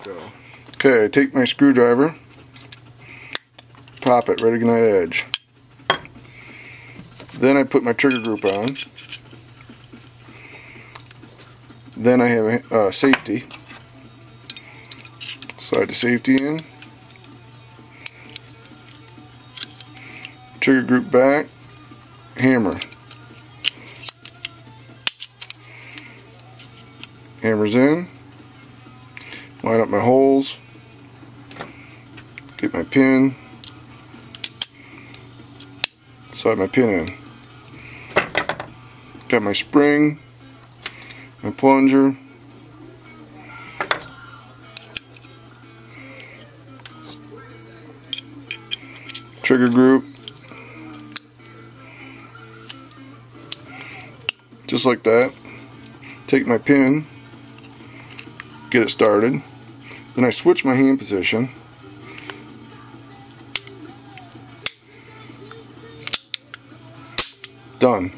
Okay, I take my screwdriver, pop it right against that edge. Then I put my trigger group on. Then I have a safety. Slide the safety in. Trigger group back. Hammer. Hammers in. Line up my holes. Get my pin. Slide my pin in. Got my spring. My plunger. Trigger group. Just like that. Take my pin. Get it started. Then I switch my hand position. Done.